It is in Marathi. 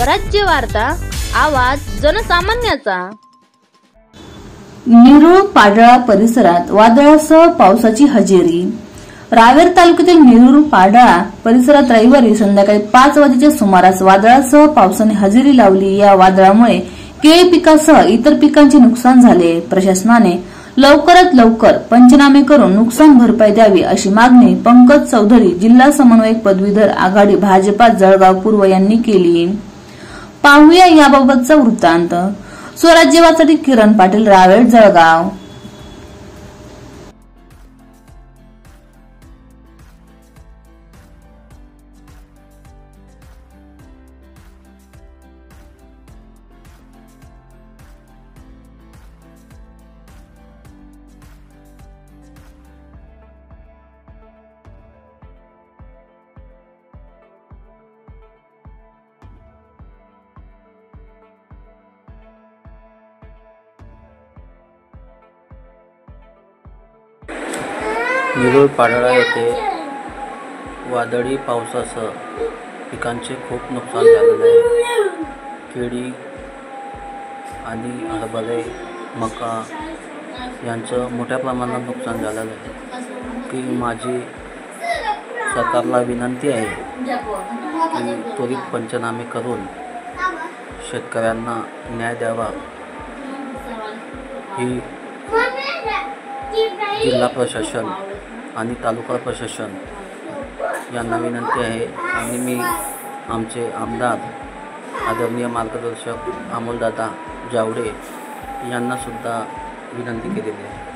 स्वराज्य वार्ता, आवाज जनसामान्याचा। नेरूळ पाडळा परिसरात वादळासह पावसाची हजेरी। रावेर तालुक्यातील नेरूळ पाडळा परिसरात रविवारी संध्याकाळी 5 वाजेच्या सुमारास वादळासह पावसाने हजेरी लावली। या वादळामुळे केळी पिकासह इतर पिकांचे नुकसान झाले। प्रशासनाने लवकरात लवकर पंचनामे करून नुकसान भरपाई द्यावी अशी मागणी पंकज चौधरी, जिल्हा समन्वयक पदवीधर आघाडी भाजपा जळगाव पूर्व यांनी केली। पाहूया याबाबतचा वृत्तांत। स्वराज्यवासाठी किरण पाटील, रावेर, जळगाव। नेरूळ पाडळा येथे वादळी पावसासह पिकांचे खूप नुकसान झालेले आहे। केळी आणि हरभरे, मका यांचं मोठ्या प्रमाणात नुकसान झालेलं आहे। की माझी सरकारला विनंती आहे की त्वरित पंचनामे करून शेतकऱ्यांना न्याय द्यावा। ही जिल्हा प्रशासन आणि तालुका प्रशासन यांना विनंती आहे आणि मी आमचे आमदार आदरणीय मार्गदर्शक अमोलदादा जावडे यांना सुद्धा विनंती केलेली आहे।